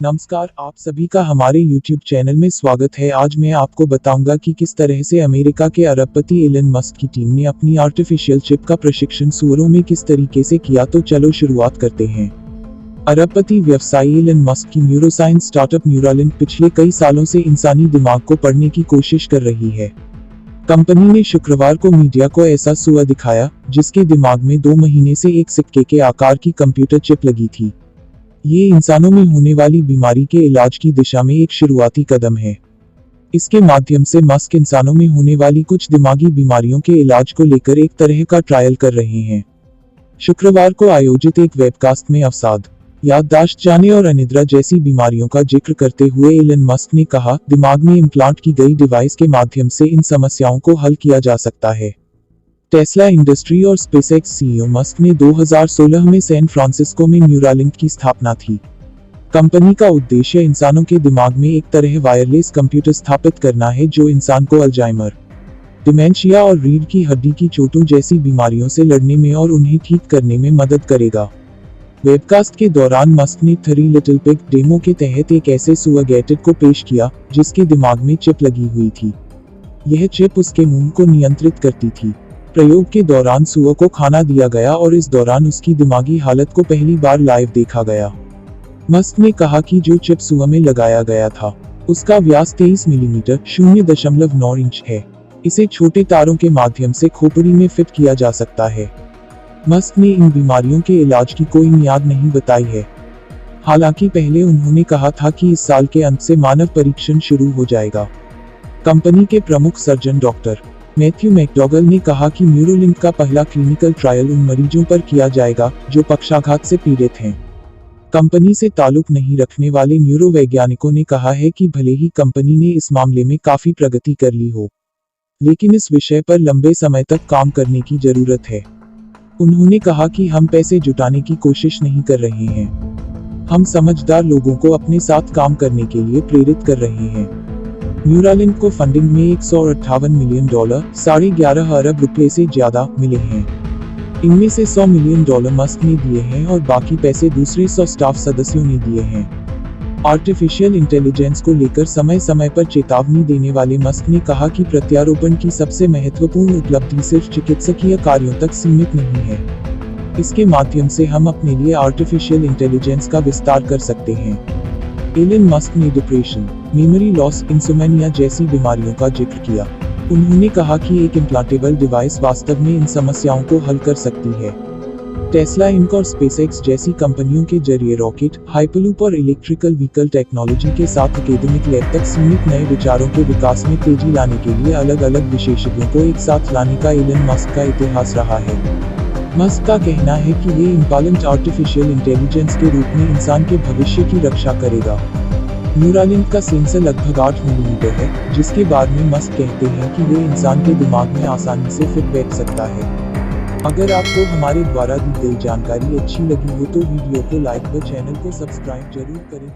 नमस्कार, आप सभी का हमारे YouTube चैनल में स्वागत है। आज मैं आपको बताऊंगा कि किस तरह से अमेरिका के अरबपति एलन मस्क की टीम ने अपनी आर्टिफिशियल चिप का प्रशिक्षण सूअरों में किस तरीके से किया, तो चलो शुरुआत करते हैं। अरबपति व्यवसायी एलन मस्क की न्यूरोसाइंस स्टार्टअप न्यूरालिंक पिछले कई सालों से इंसानी दिमाग को पढ़ने की कोशिश कर रही है। कंपनी ने शुक्रवार को मीडिया को ऐसा सूअर दिखाया जिसके दिमाग में 2 महीने से एक सिक्के के आकार की कंप्यूटर चिप लगी थी। ये इंसानों में होने वाली बीमारी के इलाज की दिशा में एक शुरुआती कदम है। इसके माध्यम से मस्क इंसानों में होने वाली कुछ दिमागी बीमारियों के इलाज को लेकर एक तरह का ट्रायल कर रहे हैं। शुक्रवार को आयोजित एक वेबकास्ट में अवसाद, याददाश्त जाने और अनिद्रा जैसी बीमारियों का जिक्र करते हुए एलन मस्क ने कहा, दिमाग में इम्प्लांट की गई डिवाइस के माध्यम से इन समस्याओं को हल किया जा सकता है। टेस्ला इंडस्ट्री और स्पेसएक्स सीईओ मस्क ने 2016 में सैन फ्रांसिस्को में न्यूरालिंक की स्थापना थी। कंपनी का उद्देश्य इंसानों के दिमाग में एक तरह वायरलेस कंप्यूटर स्थापित करना है जो इंसान को अल्जाइमर, डिमेंशिया और रीढ़ की हड्डी की चोटों जैसी बीमारियों से लड़ने में और उन्हें ठीक करने में मदद करेगा। वेबकास्ट के दौरान मस्क ने 3 लिटिल पिग डेमो के तहत एक ऐसे सूअर गैजेट को पेश किया जिसके दिमाग में चिप लगी हुई थी। यह चिप उसके मुंह को नियंत्रित करती थी। प्रयोग के दौरान सूअर को खाना दिया गया और इस दौरान उसकी दिमागी हालत को पहली बार लाइव देखा गया। मस्क ने कहा कि जो चिप सूअर में लगाया गया था उसका व्यास 23 मिलीमीटर (0.9 इंच) है। इसे छोटे तारों के माध्यम से खोपड़ी में फिट किया जा सकता है। मस्क ने इन बीमारियों के इलाज की कोई मियाद नहीं बताई है। हालांकि पहले उन्होंने कहा था कि इस साल के अंत से मानव परीक्षण शुरू हो जाएगा। कंपनी के प्रमुख सर्जन डॉक्टर मैथ्यू मैकडॉगल ने कहा कि न्यूरोलिंक का पहला क्लिनिकल ट्रायल उन मरीजों पर किया जाएगा जो पक्षाघात से पीड़ित हैं। कंपनी से ताल्लुक नहीं रखने वाले न्यूरोवैज्ञानिकों ने कहा है कि भले ही कंपनी ने इस मामले में काफी प्रगति कर ली हो, लेकिन इस विषय पर लंबे समय तक काम करने की जरूरत है। उन्होंने कहा कि हम पैसे जुटाने की कोशिश नहीं कर रहे हैं, हम समझदार लोगों को अपने साथ काम करने के लिए प्रेरित कर रहे हैं। न्यूरालिंक को फंडिंग में $158 मिलियन (11.5 अरब रुपए से ज्यादा मिले हैं। इनमें से $100 मिलियन मस्क ने दिए हैं और बाकी पैसे दूसरे 100 स्टाफ सदस्यों ने दिए हैं। आर्टिफिशियल इंटेलिजेंस को लेकर समय समय पर चेतावनी देने वाले मस्क ने कहा कि प्रत्यारोपण की सबसे महत्वपूर्ण उपलब्धि सिर्फ चिकित्सकीय कार्यों तक सीमित नहीं है। इसके माध्यम से हम अपने लिए आर्टिफिशियल इंटेलिजेंस का विस्तार कर सकते हैं। एलन मस्क ने डिप्रेशन, मेमोरी लॉस, इंसोमेनिया जैसी बीमारियों का जिक्र किया। उन्होंने कहा कि एक इम्प्लांटेबल डिवाइस वास्तव में इन समस्याओं को हल कर सकती है। टेस्ला इंक और स्पेसएक्स जैसी कंपनियों के जरिए रॉकेट, हाइपरलूप और इलेक्ट्रिकल व्हीकल टेक्नोलॉजी के साथ एकेडमिक लैब तक सीमित नए विचारों के विकास में तेजी लाने के लिए अलग अलग विशेषज्ञों को एक साथ लाने का एलन मस्क का इतिहास रहा है। मस्क का कहना है कि ये इम्प्लांट आर्टिफिशियल इंटेलिजेंस के रूप में इंसान के भविष्य की रक्षा करेगा। न्यूरालिंक का सेंसर लगभग 8 मिलीमीटर है, जिसके बारे में मस्क कहते हैं कि ये इंसान के दिमाग में आसानी से फिट बैठ सकता है। अगर आपको हमारे द्वारा दी गई जानकारी अच्छी लगी हो तो वीडियो को लाइक व चैनल को सब्सक्राइब जरूर करें।